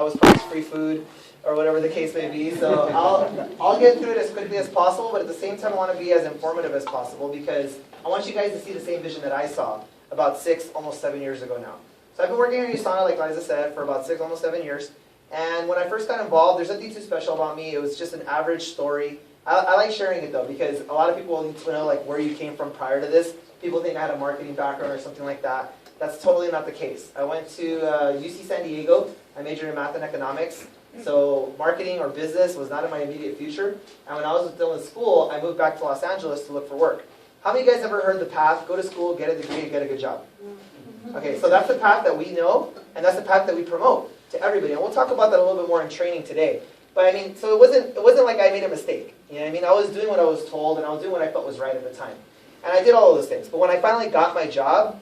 I was promised free food or whatever the case may be. So I'll get through it as quickly as possible, but at the same time I want to be as informative as possible because I want you guys to see the same vision that I saw about 6, almost 7 years ago now. So I've been working at USANA, like Liza said, for about 6, almost 7 years. And when I first got involved, there's nothing too special about me. It was just an average story. I like sharing it though because a lot of people need to know like where you came from prior to this. People think I had a marketing background or something like that. That's totally not the case. I went to UC San Diego. I majored in math and economics. So marketing or business was not in my immediate future. And when I was still in school, I moved back to Los Angeles to look for work. How many of you guys ever heard the path, go to school, get a degree, and get a good job? Okay, so that's the path that we know, and that's the path that we promote to everybody. And we'll talk about that a little bit more in training today. But I mean, so it wasn't like I made a mistake. You know what I mean? I was doing what I was told, and I was doing what I felt was right at the time. And I did all of those things. But when I finally got my job,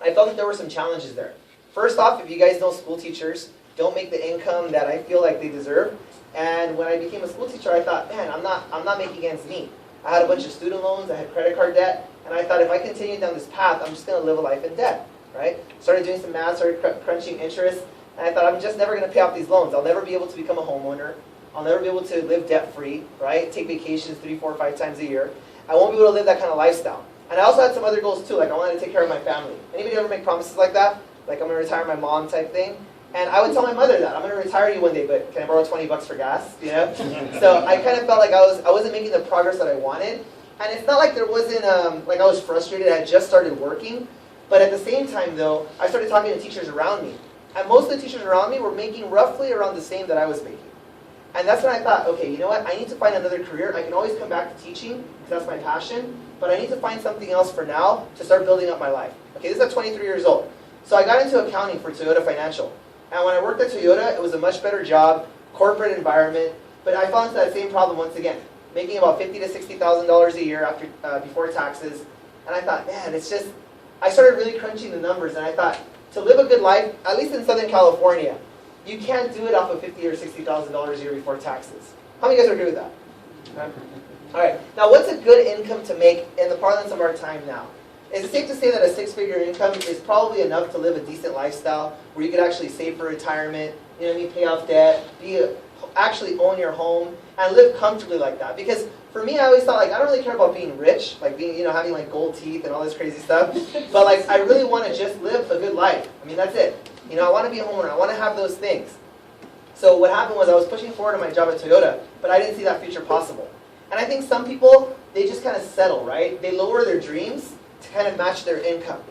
I felt that there were some challenges there. First off, if you guys know school teachers, don't make the income that I feel like they deserve. And when I became a school teacher, I thought, man, I'm not making ends meet. I had a bunch of student loans, I had credit card debt, and I thought if I continue down this path, I'm just going to live a life in debt, right? Started doing some math, started crunching interest, and I thought I'm just never going to pay off these loans. I'll never be able to become a homeowner. I'll never be able to live debt-free, right? Take vacations 3, 4, 5 times a year. I won't be able to live that kind of lifestyle. And I also had some other goals too, like I wanted to take care of my family. Anybody ever make promises like that? Like I'm going to retire my mom type thing? And I would tell my mother that, I'm going to retire you one day, but can I borrow 20 bucks for gas, you know? So I kind of felt like I wasn't making the progress that I wanted. And it's not like there wasn't, like I was frustrated, I had just started working. But at the same time though, I started talking to teachers around me. And most of the teachers around me were making roughly around the same that I was making. And that's when I thought, okay, you know what, I need to find another career. I can always come back to teaching, because that's my passion. But I need to find something else for now to start building up my life. Okay, this is at 23 years old. So I got into accounting for Toyota Financial. And when I worked at Toyota, it was a much better job, corporate environment, but I fell into that same problem once again, making about $50,000 to $60,000 a year before taxes. And I thought, man, it's just, I started really crunching the numbers, and I thought, to live a good life, at least in Southern California, you can't do it off of $50,000 or $60,000 a year before taxes. How many of you guys agree with that? Okay. All right, now what's a good income to make in the parlance of our time now? Is it safe to say that a 6-figure income is probably enough to live a decent lifestyle where you could actually save for retirement, you know what I mean, pay off debt, actually own your home, and live comfortably like that? Because for me, I always thought, like, I don't really care about being rich, like being, you know, having like gold teeth and all this crazy stuff, but like, I really want to just live a good life. I mean, that's it. You know, I want to be a homeowner, I want to have those things. So what happened was I was pushing forward on my job at Toyota, but I didn't see that future possible. And I think some people, they just kind of settle, right? They lower their dreams to kind of match their income.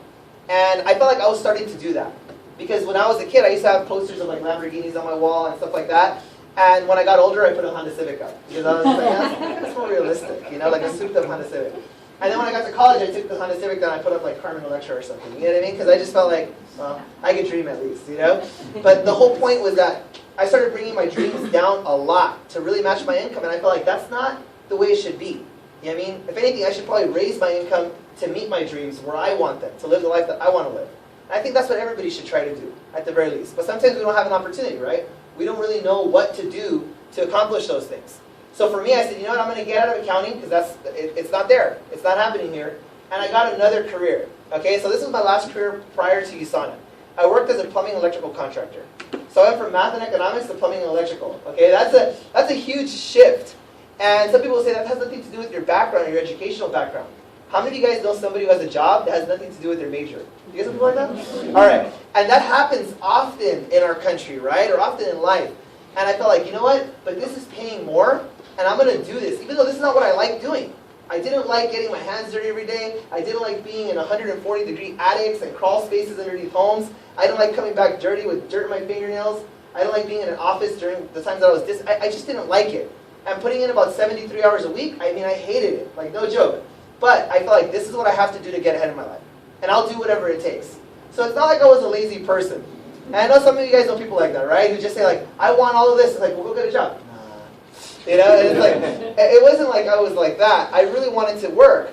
And I felt like I was starting to do that. Because when I was a kid, I used to have posters of like Lamborghinis on my wall and stuff like that. And when I got older, I put a Honda Civic up. Because I was like, that's more realistic, you know, like a souped up Honda Civic. And then when I got to college, I took the Honda Civic down and I put up like Carmen Electra or something. You know what I mean? Because I just felt like, well, I could dream at least, you know? But the whole point was that I started bringing my dreams down a lot to really match my income. And I felt like that's not the way it should be. You know what I mean? If anything, I should probably raise my income to meet my dreams where I want them, to live the life that I want to live. And I think that's what everybody should try to do, at the very least. But sometimes we don't have an opportunity, right? We don't really know what to do to accomplish those things. So for me, I said, you know what, I'm going to get out of accounting because it's not there. It's not happening here. And I got another career. Okay, so this was my last career prior to USANA. I worked as a plumbing and electrical contractor. So I went from math and economics to plumbing and electrical. Okay, that's a huge shift. And some people say that has nothing to do with your background or your educational background. How many of you guys know somebody who has a job that has nothing to do with their major? You guys have people like that? All right. And that happens often in our country, right? Or often in life. And I felt like, you know what? But this is paying more, and I'm going to do this, even though this is not what I like doing. I didn't like getting my hands dirty every day. I didn't like being in 140-degree attics and crawl spaces underneath homes. I didn't like coming back dirty with dirt in my fingernails. I didn't like being in an office during the times that I was I just didn't like it. And putting in about 73 hours a week, I mean, I hated it. Like, no joke. But I felt like this is what I have to do to get ahead in my life. And I'll do whatever it takes. So it's not like I was a lazy person. And I know some of you guys know people like that, right? Who just say like, I want all of this. It's like, well, go get a job. Nah. You know, and it's like, it wasn't like I was like that. I really wanted to work.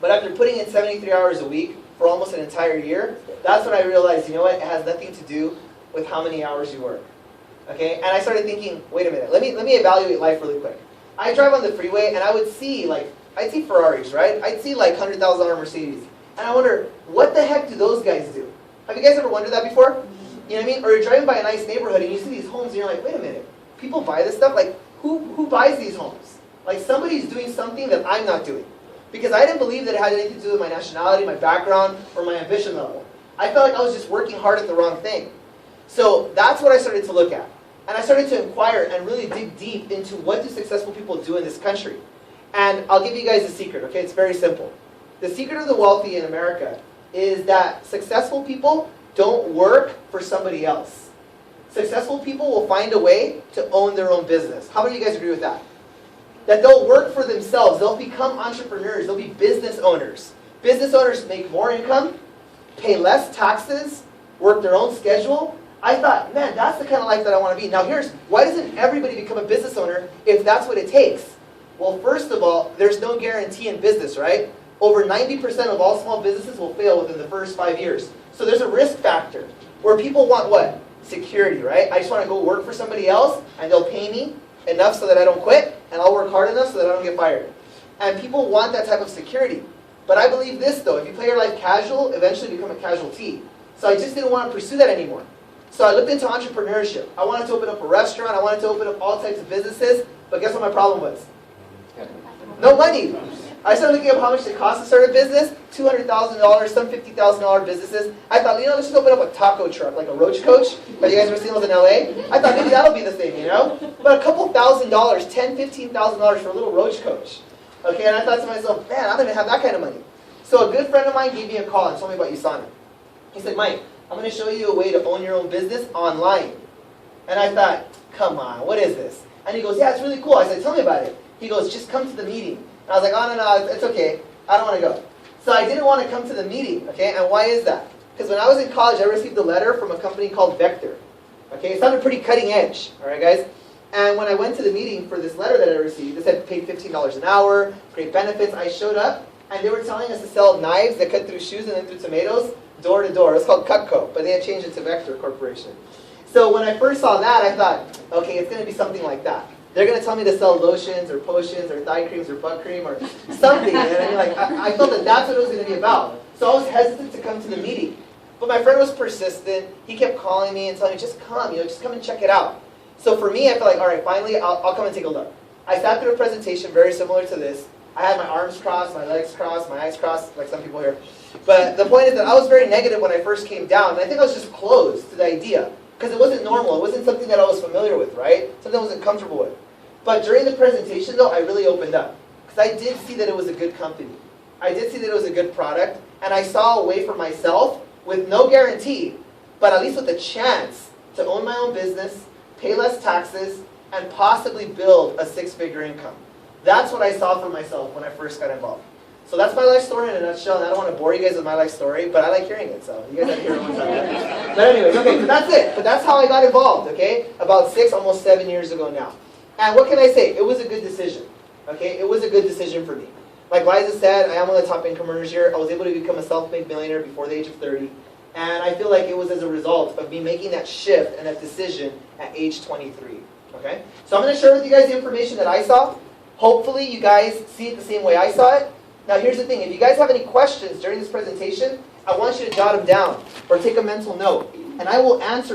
But after putting in 73 hours a week for almost an entire year, that's when I realized, you know what? It has nothing to do with how many hours you work. Okay? And I started thinking, wait a minute, let me evaluate life really quick. I drive on the freeway and I would see like, I'd see Ferraris, right? I'd see like $100,000 Mercedes. And I wonder, what the heck do those guys do? Have you guys ever wondered that before? You know what I mean? Or you're driving by a nice neighborhood and you see these homes and you're like, wait a minute, people buy this stuff? Like, who buys these homes? Like, somebody's doing something that I'm not doing. Because I didn't believe that it had anything to do with my nationality, my background, or my ambition level. I felt like I was just working hard at the wrong thing. So that's what I started to look at. And I started to inquire and really dig deep into what do successful people do in this country. And I'll give you guys a secret, okay? It's very simple. The secret of the wealthy in America is that successful people don't work for somebody else. Successful people will find a way to own their own business. How many of you guys agree with that? That they'll work for themselves. They'll become entrepreneurs. They'll be business owners. Business owners make more income, pay less taxes, work their own schedule. I thought, man, that's the kind of life that I want to be. Now why doesn't everybody become a business owner if that's what it takes? Well, first of all, there's no guarantee in business, right? Over 90% of all small businesses will fail within the first 5 years. So there's a risk factor where people want what? Security, right? I just want to go work for somebody else and they'll pay me enough so that I don't quit, and I'll work hard enough so that I don't get fired. And people want that type of security. But I believe this though, if you play your life casual, eventually you become a casualty. So I just didn't want to pursue that anymore. So I looked into entrepreneurship. I wanted to open up a restaurant, I wanted to open up all types of businesses, but guess what my problem was? No money. I started looking up how much it costs to start a business, $200,000, some $50,000 businesses. I thought, let's just open up a taco truck, like a roach coach. Have you guys ever seen those in LA? I thought maybe that'll be the thing, But a couple $1,000, $10,000, $15,000 for a little roach coach. Okay, and I thought to myself, man, I don't even have that kind of money. So a good friend of mine gave me a call and told me about USANA. He said, Mike, I'm going to show you a way to own your own business online. And I thought, come on, what is this? And he goes, yeah, it's really cool. I said, tell me about it. He goes, just come to the meeting. And I was like, oh, no, it's okay. I don't want to go. So I didn't want to come to the meeting, okay? And why is that? Because when I was in college, I received a letter from a company called Vector. Okay, it sounded pretty cutting edge, all right, guys? And when I went to the meeting for this letter that I received, it said paid $15 an hour, great benefits. I showed up, and they were telling us to sell knives that cut through shoes and then through tomatoes, door to door. It's called Cutco, but they had changed it to Vector Corporation. So when I first saw that, I thought, okay, it's going to be something like that. They're going to tell me to sell lotions or potions or thigh creams or butt cream or something. You know what I mean? Like, I felt that that's what it was going to be about. So I was hesitant to come to the meeting. But my friend was persistent. He kept calling me and telling me, just come, just come and check it out. So for me, I felt like, all right, finally, I'll come and take a look. I sat through a presentation very similar to this. I had my arms crossed, my legs crossed, my eyes crossed, like some people here. But the point is that I was very negative when I first came down. And I think I was just closed to the idea. Because it wasn't normal. It wasn't something that I was familiar with, right? Something I wasn't comfortable with. But during the presentation, though, I really opened up. Because I did see that it was a good company. I did see that it was a good product. And I saw a way for myself, with no guarantee, but at least with a chance to own my own business, pay less taxes, and possibly build a six-figure income. That's what I saw for myself when I first got involved. So that's my life story in a nutshell, and I don't want to bore you guys with my life story, but I like hearing it, so you guys have to hear it one time. But anyways, okay, so that's it. But that's how I got involved, okay? About 6, almost 7 years ago now. And what can I say? It was a good decision, okay? It was a good decision for me. Like Liza said, I am one of the top income earners here. I was able to become a self-made millionaire before the age of 30. And I feel like it was as a result of me making that shift and that decision at age 23, okay? So I'm going to share with you guys the information that I saw. Hopefully you guys see it the same way I saw it. Now here's the thing, if you guys have any questions during this presentation, I want you to jot them down or take a mental note, and I will answer